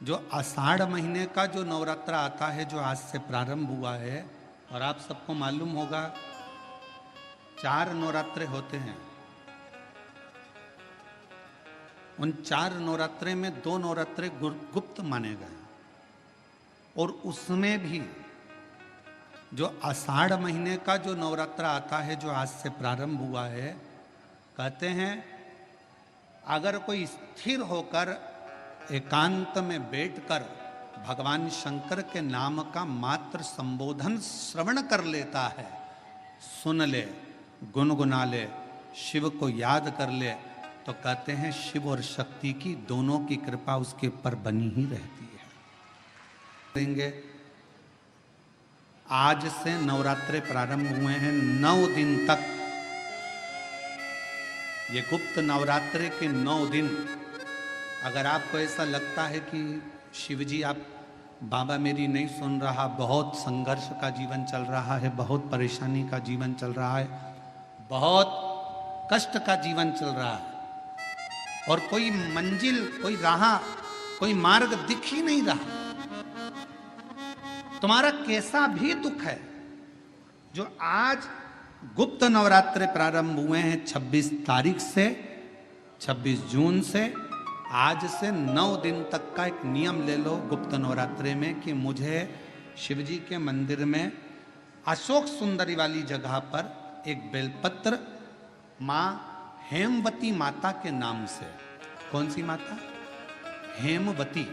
जो आषाढ़ महीने का जो नवरात्र आता है, जो आज से प्रारंभ हुआ है, और आप सबको मालूम होगा 4 नवरात्रे होते हैं। उन 4 नवरात्रे में 2 नवरात्रे गुप्त माने गए, और उसमें भी जो आषाढ़ महीने का जो नवरात्र आता है, जो आज से प्रारंभ हुआ है, कहते हैं अगर कोई स्थिर होकर एकांत में बैठकर भगवान शंकर के नाम का मात्र संबोधन श्रवण कर लेता है, सुन ले, गुनगुना ले, शिव को याद कर ले, तो कहते हैं शिव और शक्ति की दोनों की कृपा उसके ऊपर बनी ही रहती है। देंगे आज से नवरात्रे प्रारंभ हुए हैं, 9 दिन तक। ये गुप्त नवरात्रे के 9 दिन, अगर आपको ऐसा लगता है कि शिवजी आप बाबा मेरी नहीं सुन रहा, बहुत संघर्ष का जीवन चल रहा है, बहुत परेशानी का जीवन चल रहा है, बहुत कष्ट का जीवन चल रहा है, और कोई मंजिल, कोई राह, कोई मार्ग दिख ही नहीं रहा, तुम्हारा कैसा भी दुख है, जो आज गुप्त नवरात्रे प्रारंभ हुए हैं 26 तारीख से, 26 जून से, आज से 9 दिन तक का एक नियम ले लो गुप्त नवरात्रे में कि मुझे शिवजी के मंदिर में अशोक सुंदरी वाली जगह पर एक बेलपत्र माँ हेमवती माता के नाम से, कौन सी माता? हेमवती,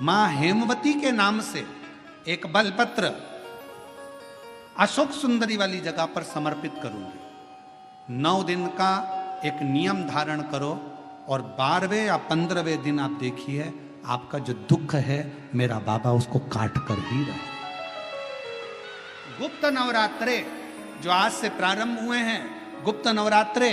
माँ हेमवती के नाम से एक बेलपत्र अशोक सुंदरी वाली जगह पर समर्पित करूंगी। 9 दिन का एक नियम धारण करो, और 12वें या 15वें दिन आप देखिए आपका जो दुख है मेरा बाबा उसको काट कर ही रहे। गुप्त नवरात्रे जो आज से प्रारंभ हुए हैं, गुप्त नवरात्रे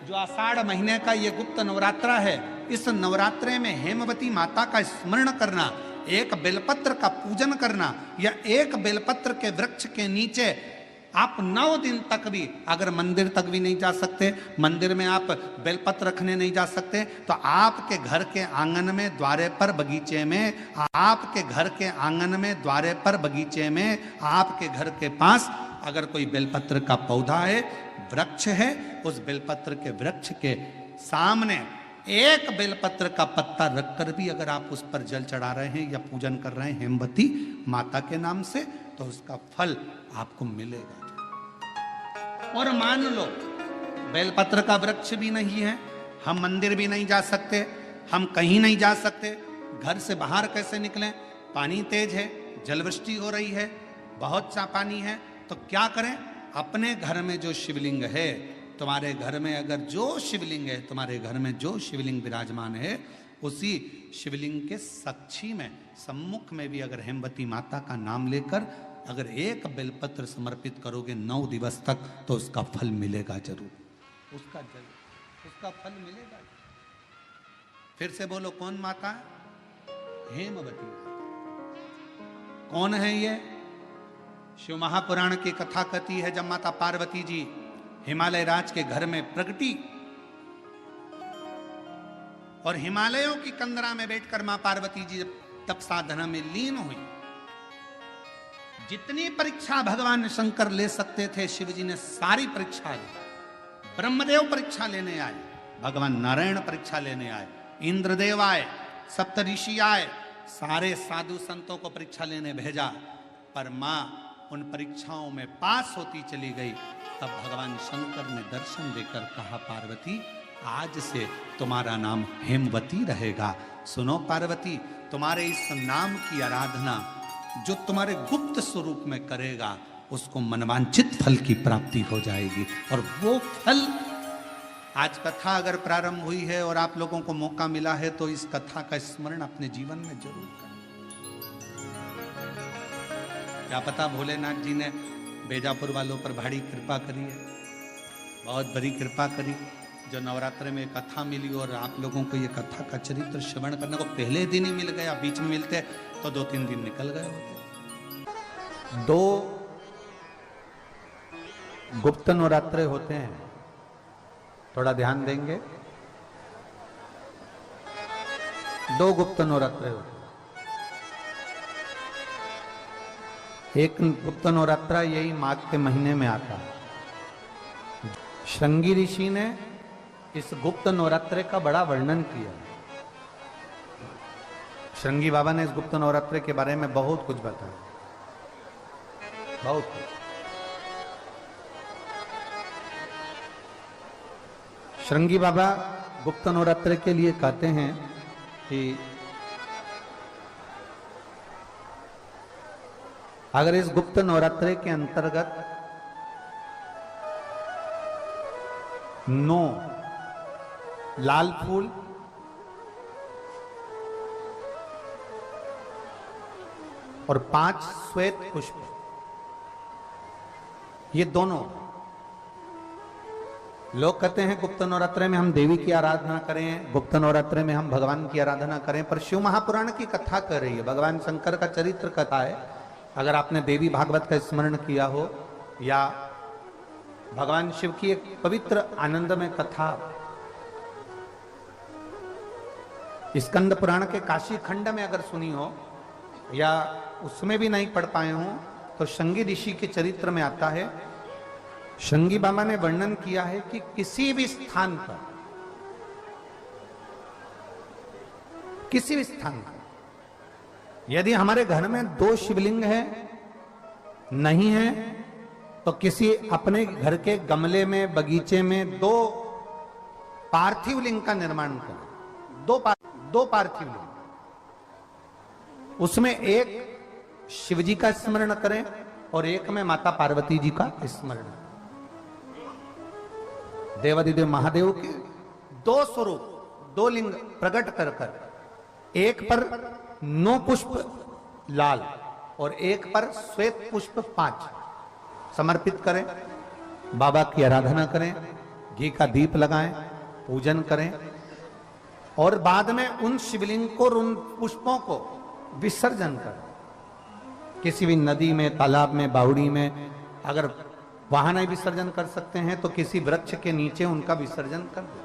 जो आषाढ़ महीने का ये गुप्त नवरात्रा है, इस नवरात्रे में हेमवती माता का स्मरण करना, एक बेलपत्र का पूजन करना, या एक बेलपत्र के वृक्ष के नीचे आप 9 दिन तक भी, अगर मंदिर तक भी नहीं जा सकते, मंदिर में आप बेलपत्र रखने नहीं जा सकते, तो आपके घर के आंगन में, द्वारे पर, बगीचे में, आपके घर के आंगन में, द्वारे पर, बगीचे में, आपके घर के पास अगर कोई बेलपत्र का पौधा है, वृक्ष है, उस बेलपत्र के वृक्ष के सामने एक बेलपत्र का पत्ता रखकर भी अगर आप उस पर जल चढ़ा रहे हैं या पूजन कर रहे हैं हेमवती माता के नाम से, तो उसका फल आपको मिलेगा। और मान लो बेलपत्र का वृक्ष भी नहीं है, हम मंदिर भी नहीं जा सकते, हम कहीं नहीं जा सकते, घर से बाहर कैसे निकलें? पानी तेज है, जलवृष्टि हो रही है, बहुत सा पानी है, तो क्या करें? अपने घर में जो शिवलिंग है, तुम्हारे घर में अगर जो शिवलिंग है, तुम्हारे घर में जो शिवलिंग विराजमान है, उसी शिवलिंग के साक्षी में, सम्मुख में भी अगर हेमवती माता का नाम लेकर अगर एक बेलपत्र समर्पित करोगे 9 दिवस तक, तो उसका फल मिलेगा जरूर, उसका फल मिलेगा। फिर से बोलो, कौन माता? हेमवती। कौन है ये? शिव महापुराण की कथा कहती है, जब माता पार्वती जी हिमालय राज के घर में प्रगटी और हिमालयों की कंदरा में बैठकर मां पार्वती जी तप साधना में लीन हुई, जितनी परीक्षा भगवान शंकर ले सकते थे, शिवजी ने सारी परीक्षा ली। ब्रह्मदेव परीक्षा लेने आए, भगवान नारायण परीक्षा लेने आए, इंद्रदेव आए, सप्तऋषि आए, सारे साधु संतों को परीक्षा लेने भेजा, पर मां उन परीक्षाओं में पास होती चली गई। तब भगवान शंकर ने दर्शन देकर कहा, पार्वती आज से तुम्हारा नाम हेमवती रहेगा। सुनो पार्वती, तुम्हारे इस नाम की आराधना जो तुम्हारे गुप्त स्वरूप में करेगा, उसको मनवांछित फल की प्राप्ति हो जाएगी। और वो फल, आज कथा अगर प्रारंभ हुई है और आप लोगों को मौका मिला है, तो इस कथा का स्मरण अपने जीवन में जरूर करें। क्या पता भोलेनाथ जी ने बेजापुर वालों पर भारी कृपा करी है, बहुत बड़ी कृपा करी, जो नवरात्रे में कथा मिली, और आप लोगों को ये कथा का चरित्र श्रवण करने को पहले दिन ही मिल गया, बीच में मिलते तो 2-3 दिन निकल गए होते। 2 गुप्त नवरात्रे होते हैं, थोड़ा ध्यान देंगे। 2 गुप्त नवरात्रे होते हैं। एक गुप्त नवरात्रा यही माघ के महीने में आता है। श्रृंगी ऋषि ने इस गुप्त नवरात्रे का बड़ा वर्णन किया। श्रृंगी बाबा ने इस गुप्त नवरात्रे के बारे में बहुत कुछ बताया, बहुत कुछ। श्रृंगी बाबा गुप्त नवरात्रे के लिए कहते हैं कि अगर इस गुप्त नवरात्रे के अंतर्गत 9 लाल फूल और 5 श्वेत पुष्प, ये दोनों, लोग कहते हैं गुप्त नवरात्रे में हम देवी की आराधना करें, गुप्त नवरात्रे में हम भगवान की आराधना करें, पर शिव महापुराण की कथा कर रही है, भगवान शंकर का चरित्र कथा है। अगर आपने देवी भागवत का स्मरण किया हो या भगवान शिव की एक पवित्र आनंदमय कथा स्कंद पुराण के काशी खंड में अगर सुनी हो या उसमें भी नहीं पढ़ पाए हो, तो श्रृंगी ऋषि के चरित्र में आता है। श्रृंगी बाबा ने वर्णन किया है कि किसी भी स्थान पर, किसी भी स्थान पर यदि हमारे घर में 2 शिवलिंग है, नहीं है, तो किसी अपने घर के गमले में, बगीचे में 2 पार्थिव लिंग का निर्माण करें। 2 पार्थिव लिंग, उसमें एक शिव जी का स्मरण करें और एक में माता पार्वती जी का स्मरण। देवादिदेव महादेव के 2 स्वरूप, 2 लिंग प्रकट कर कर, एक पर 9 पुष्प लाल और एक पर श्वेत पुष्प 5 समर्पित करें, बाबा की आराधना करें, घी का दीप लगाएं, पूजन करें और बाद में उन शिवलिंग को, उन पुष्पों को विसर्जन करें। किसी भी नदी में, तालाब में, बावड़ी में, अगर वहां नहीं विसर्जन कर सकते हैं तो किसी वृक्ष के नीचे उनका विसर्जन कर दें।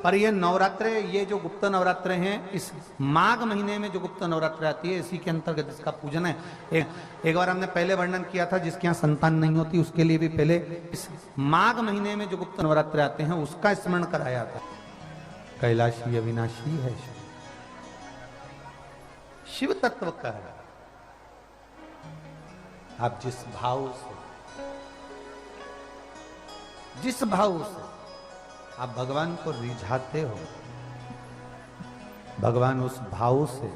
पर ये नवरात्रे, ये जो गुप्त नवरात्रे हैं, इस माघ महीने में जो गुप्त नवरात्रे आती है, इसी के अंतर्गत इसका पूजन है। एक बार हमने पहले वर्णन किया था, जिसके यहाँ संतान नहीं होती उसके लिए भी पहले इस माघ महीने में जो गुप्त नवरात्रे आते हैं उसका स्मरण कराया था। कैलाशी अविनाशी है शिव तत्व का है। आप जिस भाव से आप भगवान को रिझाते हो, भगवान उस भाव से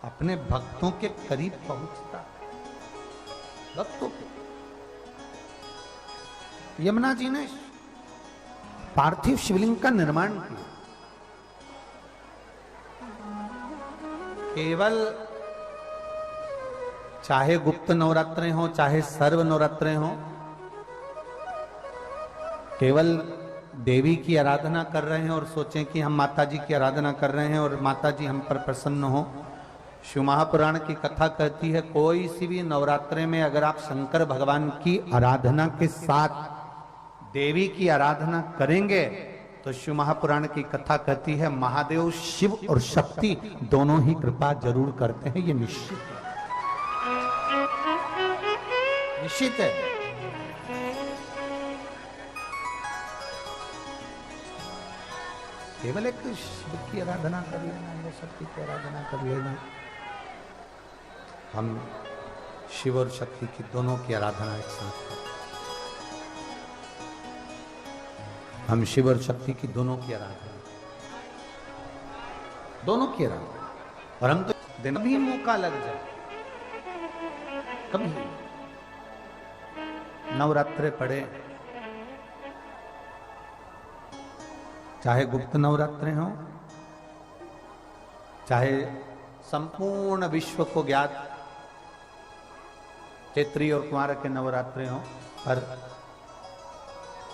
अपने भक्तों के करीब पहुंचता है। भक्तों के यमुना जी ने पार्थिव शिवलिंग का निर्माण किया। केवल चाहे गुप्त नवरात्रे हो, चाहे सर्व नवरात्रे हो, केवल देवी की आराधना कर रहे हैं और सोचें कि हम माता जी की आराधना कर रहे हैं और माता जी हम पर प्रसन्न हो। शिव महापुराण की कथा कहती है, कोई सी भी नवरात्रे में अगर आप शंकर भगवान की आराधना के साथ देवी की आराधना करेंगे तो शिव महापुराण की कथा कहती है महादेव शिव और शक्ति दोनों ही कृपा जरूर करते हैं। ये निश्चित है, निश्चित है। केवल एक शिव की आराधना कर लेना या शक्ति की आराधना कर लेना, हम शिव और शक्ति की दोनों की आराधना एक साथ करें। हम शिव और शक्ति की दोनों की आराधना, दोनों की आराधना। और हम तो दिन भी मौका लग जाए, कभी नवरात्रे पड़े, चाहे गुप्त नवरात्रे हो, चाहे संपूर्ण विश्व को ज्ञात चैत्री और कुमार के नवरात्रे हो,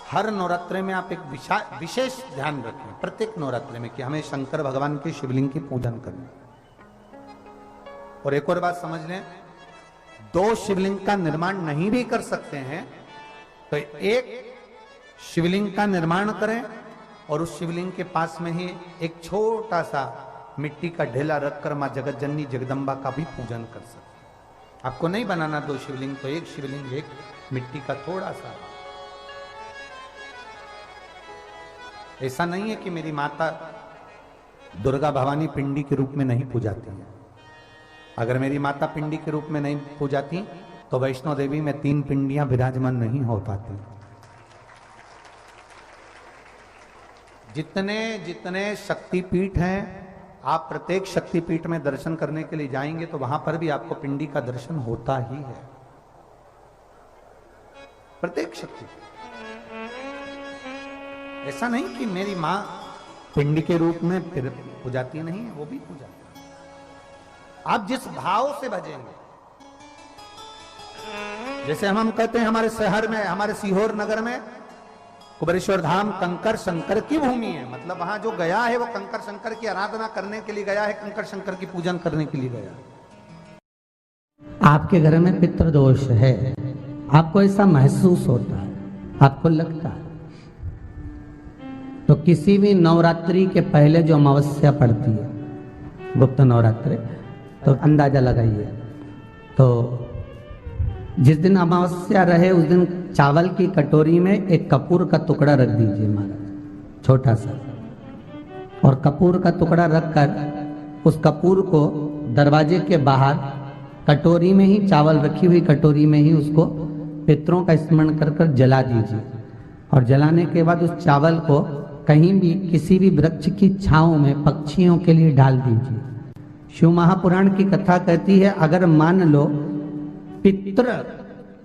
हर नवरात्रे में आप एक विशेष ध्यान रखें प्रत्येक नवरात्रे में कि हमें शंकर भगवान के शिवलिंग की पूजन करनी। और एक और बात समझ लें, 2 शिवलिंग का निर्माण नहीं भी कर सकते हैं तो एक शिवलिंग का निर्माण करें और उस शिवलिंग के पास में ही एक छोटा सा मिट्टी का ढेला रखकर मां जगत जननी जगदम्बा का भी पूजन कर सकते। आपको नहीं बनाना 2 शिवलिंग, तो एक शिवलिंग, एक मिट्टी का थोड़ा सा। ऐसा नहीं है कि मेरी माता दुर्गा भवानी पिंडी के रूप में नहीं पूजाती है। अगर मेरी माता पिंडी के रूप में नहीं पूजाती तो वैष्णो देवी में 3 पिंडियां विराजमान नहीं हो पाती। जितने जितने शक्तिपीठ हैं, आप प्रत्येक शक्तिपीठ में दर्शन करने के लिए जाएंगे तो वहां पर भी आपको पिंडी का दर्शन होता ही है, प्रत्येक शक्ति। ऐसा नहीं कि मेरी मां पिंडी के रूप में फिर पूजाती नहीं है, वो भी पूजाती है। आप जिस भाव से भजेंगे, जैसे हम कहते हैं हमारे शहर में, हमारे सीहोर नगर में कुबेरेश्वर धाम कंकर शंकर की भूमि है। मतलब वहां जो गया है वो कंकर शंकर की आराधना करने के लिए गया है, कंकर शंकर की पूजन करने के लिए गया है। आपके घर में पितृदोष है, आपको ऐसा महसूस होता है, आपको लगता है, तो किसी भी नवरात्रि के पहले जो अमावस्या पड़ती है, गुप्त नवरात्रि, तो अंदाजा लगाइए। तो जिस दिन अमावस्या रहे उस दिन चावल की कटोरी में एक कपूर का टुकड़ा रख दीजिए महाराज, छोटा सा, और कपूर का टुकड़ा रखकर उस कपूर को दरवाजे के बाहर कटोरी में ही, चावल रखी हुई कटोरी में ही उसको पितरों का स्मरण कर कर जला दीजिए। और जलाने के बाद उस चावल को कहीं भी किसी भी वृक्ष की छांव में पक्षियों के लिए डाल दीजिए। शिव महापुराण की कथा कहती है, अगर मान लो पितृ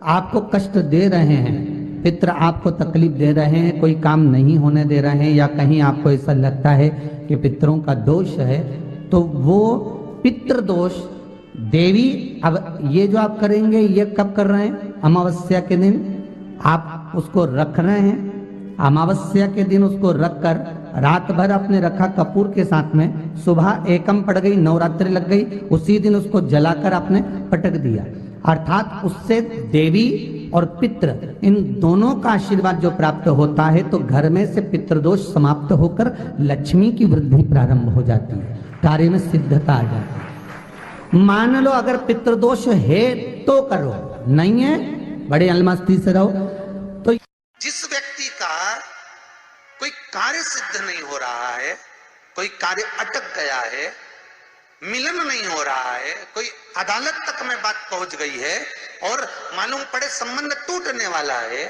आपको कष्ट दे रहे हैं, पितृ आपको तकलीफ दे रहे हैं, कोई काम नहीं होने दे रहे हैं, या कहीं आपको ऐसा लगता है कि पितरों का दोष है, तो वो पितृ दोष देवी, अब ये जो आप करेंगे ये कब कर रहे हैं? अमावस्या के दिन आप उसको रख रहे हैं। अमावस्या के दिन उसको रखकर रात भर आपने रखा कपूर के साथ में, सुबह एकम पड़ गई, नवरात्रि लग गई, उसी दिन उसको जलाकर आपने पटक दिया। अर्थात उससे देवी और पितृ इन दोनों का आशीर्वाद जो प्राप्त होता है, तो घर में से पितृदोष समाप्त होकर लक्ष्मी की वृद्धि प्रारंभ हो जाती है, कार्य में सिद्धता आ जाती है। मान लो अगर पितृदोष है तो करो, नहीं है बड़े अलमस्ती से रहो। तो जिस व्यक्ति का कोई कार्य सिद्ध नहीं हो रहा है, कोई कार्य अटक गया है, मिलन नहीं हो रहा है, कोई अदालत तक में बात पहुंच गई है और मालूम पड़े संबंध टूटने वाला है,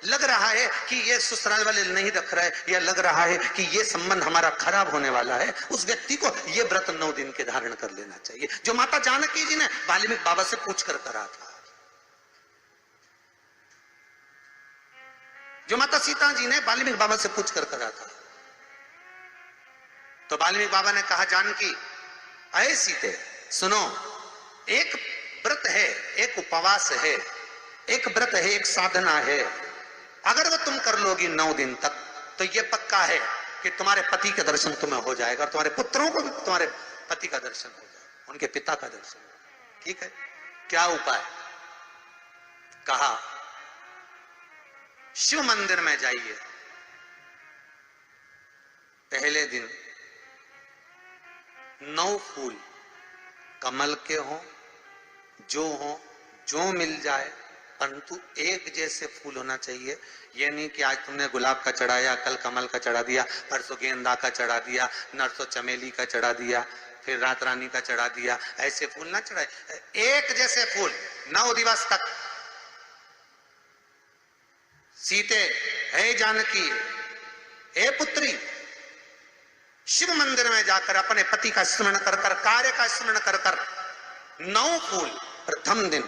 लग रहा है कि ये ससुराल वाले नहीं रख रहे, या लग रहा है कि ये संबंध हमारा खराब होने वाला है, उस व्यक्ति को ये व्रत 9 दिन के धारण कर लेना चाहिए, जो माता जानकी जी ने वाल्मीकि बाबा से पूछ कर करा था, जो माता सीता जी ने वाल्मीकि बाबा से पूछ कर करा था। तो वाल्मीकि बाबा ने कहा, जानकी अये सीते सुनो, एक व्रत है, एक उपवास है, एक व्रत है, एक साधना है, अगर वो तुम कर लोगी 9 दिन तक तो ये पक्का है कि तुम्हारे पति का दर्शन तुम्हें हो जाएगा, और तुम्हारे पुत्रों को भी तुम्हारे पति का दर्शन हो जाएगा, उनके पिता का दर्शन हो। ठीक है, क्या उपाय? कहा शिव मंदिर में जाइए, पहले दिन 9 फूल कमल के हों, जो मिल जाए, परंतु एक जैसे फूल होना चाहिए। ये नहीं कि आज तुमने गुलाब का चढ़ाया, कल कमल का चढ़ा दिया, परसों गेंदा का चढ़ा दिया, नरसों चमेली का चढ़ा दिया, फिर रात रानी का चढ़ा दिया, ऐसे फूल ना चढ़ाए, एक जैसे फूल 9 दिवस तक। सीते हे जानकी, हे पुत्री, शिव मंदिर में जाकर अपने पति का स्मरण कर कर, कार्य का स्मरण कर कर 9 फूल प्रथम दिन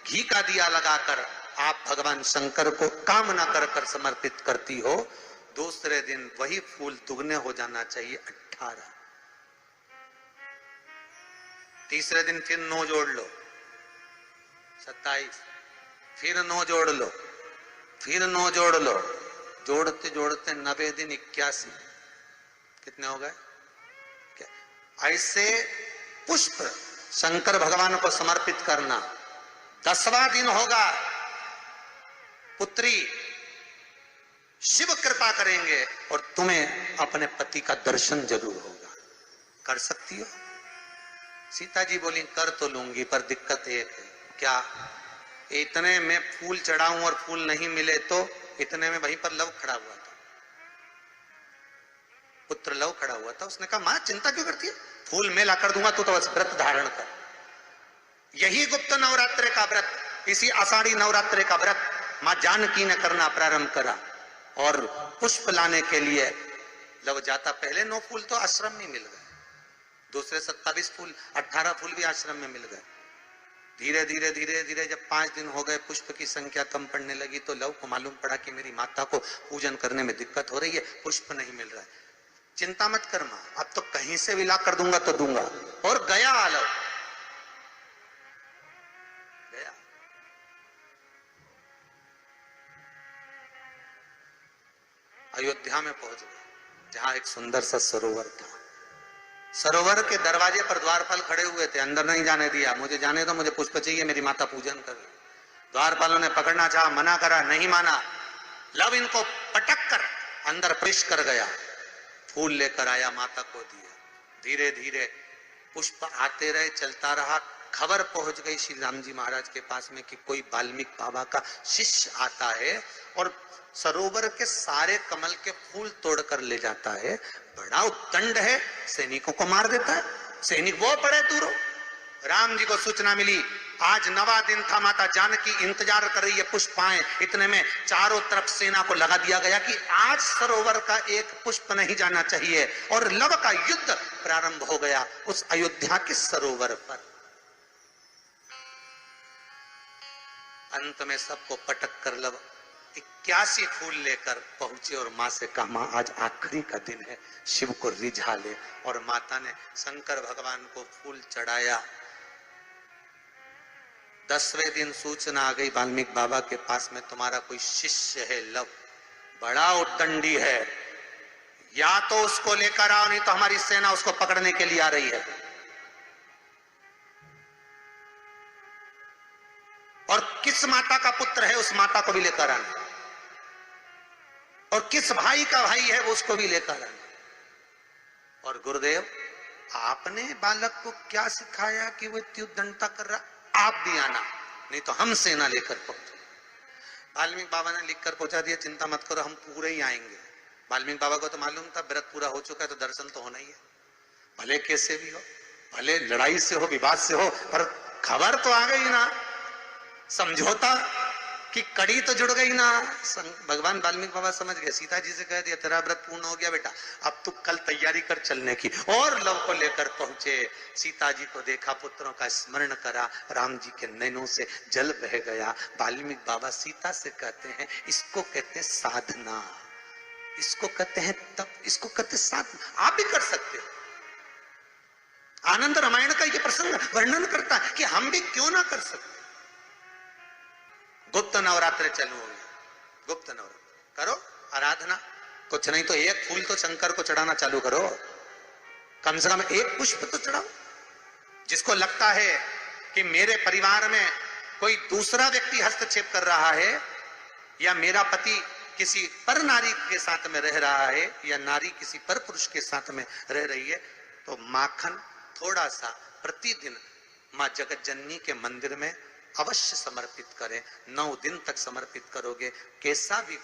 घी का दिया लगाकर आप भगवान शंकर को कामना कर कर समर्पित करती हो, दूसरे दिन वही फूल दुगने हो जाना चाहिए 18। तीसरे दिन फिर 9 जोड़ लो 27, फिर 9 जोड़ लो, फिर 9 जोड़ लो, जोड़ते जोड़ते 90 दिन 81, कितने हो गए? ऐसे पुष्प शंकर भगवान को समर्पित करना। 10वां दिन होगा, पुत्री शिव कृपा करेंगे और तुम्हें अपने पति का दर्शन जरूर होगा। कर सकती हो? सीता जी बोली कर तो लूंगी, पर दिक्कत एक है, क्या इतने में फूल चढ़ाऊं और फूल नहीं मिले तो? इतने में वहीं पर लव खड़ा हुआ था, पुत्र लव खड़ा हुआ था। उसने कहा मां चिंता क्यों करती है, फूल मैं ला कर दूंगा, तू तो बस व्रत धारण कर। यही गुप्त नवरात्रे का व्रत, इसी आषाढ़ी नवरात्रे का व्रत मां जानकी ने करना प्रारंभ करा। और पुष्प लाने के लिए लव जाता, पहले 9 फूल तो आश्रम में मिल गए, दूसरे 27 फूल 18 फूल भी आश्रम में मिल गए। धीरे धीरे धीरे धीरे जब 5 दिन हो गए, पुष्प की संख्या कम पड़ने लगी, तो लव को मालूम पड़ा कि मेरी माता को पूजन करने में दिक्कत हो रही है, पुष्प नहीं मिल रहा है। चिंता मत कर मां, अब तो कहीं से भी ला कर दूंगा तो दूंगा। और गया लव, गया। अयोध्या में पहुंच गए, जहां एक सुंदर सा सरोवर था। सरोवर के दरवाजे पर द्वारपाल खड़े हुए थे, अंदर नहीं जाने दिया। मुझे जाने दो, मुझे पुष्प चाहिए, मेरी माता पूजन कर रही। द्वारपालों ने पकड़ना चाहा, मना करा, नहीं माना। लव इनको पटक कर अंदर प्रवेश कर गया, फूल लेकर आया, माता को दिया। धीरे धीरे पुष्प आते रहे, चलता रहा। खबर पहुंच गई श्री राम जी महाराज के पास में कि कोई वाल्मीकि बाबा का शिष्य आता है और सरोवर के सारे कमल के फूल तोड़कर ले जाता है। बड़ा उत्तंड है, सैनिकों को मार देता है। सैनिक वो पड़े दूरों। राम जी को सूचना मिली, आज 9वां दिन था, माता जानकी इंतजार कर रही है पुष्प आए। इतने में चारों तरफ सेना को लगा दिया गया कि आज सरोवर का एक पुष्प नहीं जाना चाहिए। और लव का युद्ध प्रारंभ हो गया उस अयोध्या के सरोवर पर। अंत में सबको पटक कर लव 81 फूल लेकर पहुंचे और मां से कहा, मां आज आखिरी का दिन है, शिव को रिझा ले। और माता ने शंकर भगवान को फूल चढ़ाया। 10वें दिन सूचना आ गई वाल्मीकि बाबा के पास में, तुम्हारा कोई शिष्य है लव, बड़ा उद्दंडी है, या तो उसको लेकर आओ, नहीं तो हमारी सेना उसको पकड़ने के लिए आ रही है। और किस माता का पुत्र है उस माता को भी लेकर आना, और किस भाई का भाई है वो उसको भी लेकर आना। और गुरुदेव आपने बालक को क्या सिखाया कि वो इतनी उद्दंडता कर रहा, आप भी आना, नहीं तो हम सेना लेकर पहुंचे। वाल्मीकि बाबा ने लिखकर पहुंचा दिया, चिंता मत करो, हम पूरे ही आएंगे। वाल्मीकि बाबा को तो मालूम था व्रत पूरा हो चुका है, तो दर्शन तो होना ही है, भले कैसे भी हो, भले लड़ाई से हो, विवाद से हो, पर खबर तो आ गई ना, समझौता की कड़ी तो जुड़ गई ना। भगवान वाल्मीकि बाबा समझ गए, सीता जी से कह दिया तेरा व्रत पूर्ण हो गया बेटा, अब तू कल तैयारी कर चलने की। और लव को लेकर पहुंचे, सीता जी को देखा, पुत्रों का स्मरण करा, राम जी के नैनों से जल बह गया। वाल्मीकि बाबा सीता से कहते हैं, इसको कहते हैं साधना, इसको कहते हैं तप, इसको कहते हैं साधना। आप भी कर सकते हो। आनंद रामायण का ये प्रसंग वर्णन करता है कि हम भी क्यों ना कर सकते। गुप्त नवरात्रे चालू हो गए, गुप्त नवरात्र करो, आराधना, कुछ नहीं तो एक फूल तो शंकर को चढ़ाना चालू करो, कम से कम एक पुष्प तो चढ़ाओ। जिसको लगता है कि मेरे परिवार में कोई दूसरा व्यक्ति हस्तक्षेप कर रहा है, या मेरा पति किसी पर नारी के साथ में रह रहा है, या नारी किसी पर पुरुष के साथ में रह रही है, तो माखन थोड़ा सा प्रतिदिन मां जगत जननी के मंदिर में अवश्य समर्पित करें। 9 दिन तक समर्पित करोगे, कैसा भी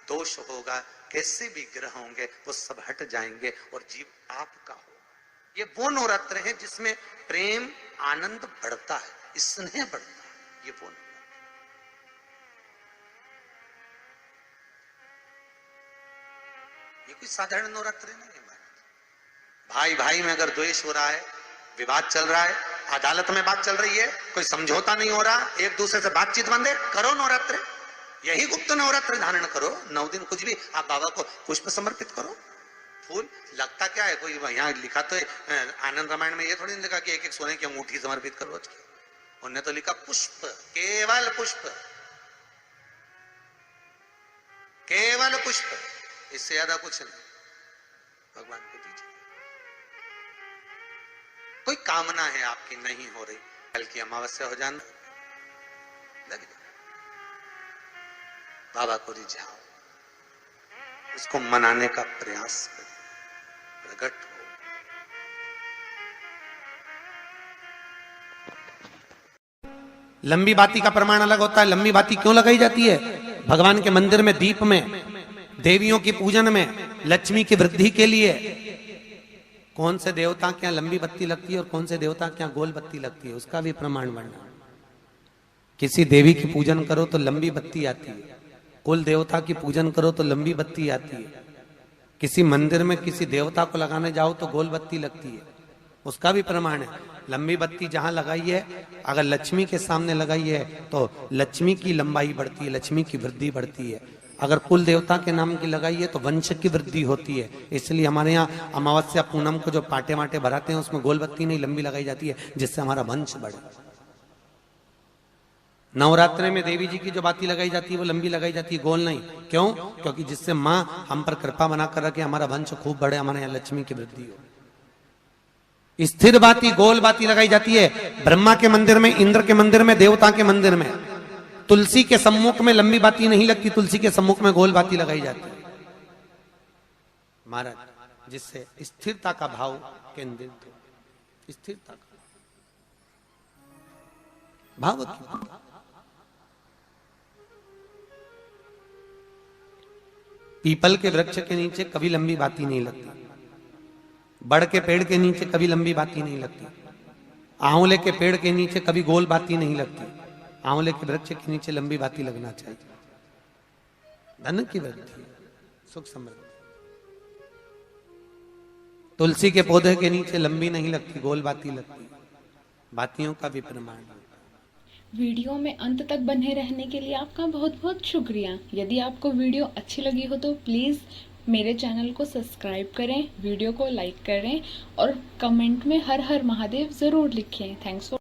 दोष होगा, कैसे भी ग्रह होंगे, वो सब हट जाएंगे और जीव आपका होगा। ये वो नवरात्र है जिसमें प्रेम आनंद बढ़ता है, स्नेह बढ़ता है। ये वो नवरात्र, ये कोई साधारण नवरात्र नहीं है। भाई भाई में अगर द्वेष हो रहा है, विवाद चल रहा है, अदालत में बात चल रही है, कोई समझौता नहीं हो रहा, एक दूसरे से बातचीत बंद है, करो नवरात्र, यही गुप्त नवरात्र धारण करो। 9 दिन कुछ भी आप बाबा को पुष्प समर्पित करो। फूल लगता क्या है, कोई यहाँ लिखा तो आनंद रामायण में ये थोड़ी नहीं लिखा कि एक एक सोने की अंगूठी समर्पित करो। उन्होंने तो लिखा पुष्प, केवल पुष्प, केवल पुष्प, इससे ज्यादा कुछ नहीं भगवान को दीजिए। कोई कामना है आपकी नहीं हो रही, कल की अमावस्या हो जाना, लग बाबा को रिझाओ, उसको मनाने का प्रयास करो, प्रकट हो। लंबी बाती का प्रमाण अलग होता है। लंबी बाती क्यों लगाई जाती है? भगवान के मंदिर में दीप में, देवियों की पूजन में, लक्ष्मी की वृद्धि के लिए। कौन से देवता के यहाँ लंबी बत्ती लगती है और कौन से देवता के यहाँ गोल बत्ती लगती है, उसका भी प्रमाण वर्णन। किसी देवी की पूजन करो तो लंबी बत्ती आती है, कुल देवता की पूजन करो तो लंबी बत्ती आती है। किसी मंदिर में किसी देवता को लगाने जाओ तो गोल बत्ती लगती है, उसका भी प्रमाण है। लंबी बत्ती जहां लगाई है, अगर लक्ष्मी के सामने लगाई है तो लक्ष्मी की लंबाई बढ़ती है, लक्ष्मी की वृद्धि बढ़ती है। अगर कुल देवता के नाम की लगाई है तो वंश की वृद्धि होती है। इसलिए हमारे यहाँ अमावस्या पूनम को जो पाटे वाटे भराते हैं उसमें गोल बत्ती नहीं लंबी लगाई जाती है, जिससे हमारा वंश बढ़े। नवरात्रे में देवी जी की जो बाती लगाई जाती है वो लंबी लगाई जाती है, गोल नहीं। क्यों? क्योंकि जिससे माँ हम पर कृपा बनाकर रखे, हमारा वंश खूब बढ़े, हमारे यहाँ लक्ष्मी की वृद्धि हो। स्थिर बाती, गोल बाती लगाई जाती है ब्रह्मा के मंदिर में, इंद्र के मंदिर में, देवता के मंदिर में। तुलसी के सम्मुख में लंबी बाती नहीं लगती, तुलसी के सम्मुख में गोल बाती लगाई जाती है महाराज, जिससे स्थिरता का भाव केंद्रित हो। स्थिरता का भाव क्यों? पीपल के वृक्ष के नीचे कभी लंबी बाती नहीं लगती, बड़ के पेड़ के नीचे कभी लंबी बाती नहीं लगती, आंवले के पेड़ के नीचे कभी गोल बाती नहीं लगती। आंवले के वृक्ष के नीचे लंबी बाती लगना चाहिए, धन की वृद्धि, सुख समृद्धि। तुलसी के पौधे के नीचे लंबी नहीं लगती, गोल बाती लगती। बातियों का भी प्रमाण। वीडियो में अंत तक बने रहने के लिए आपका बहुत बहुत शुक्रिया। यदि आपको वीडियो अच्छी लगी हो तो प्लीज़ मेरे चैनल को सब्सक्राइब करें, वीडियो को लाइक करें और कमेंट में हर हर महादेव ज़रूर लिखें। Thanks for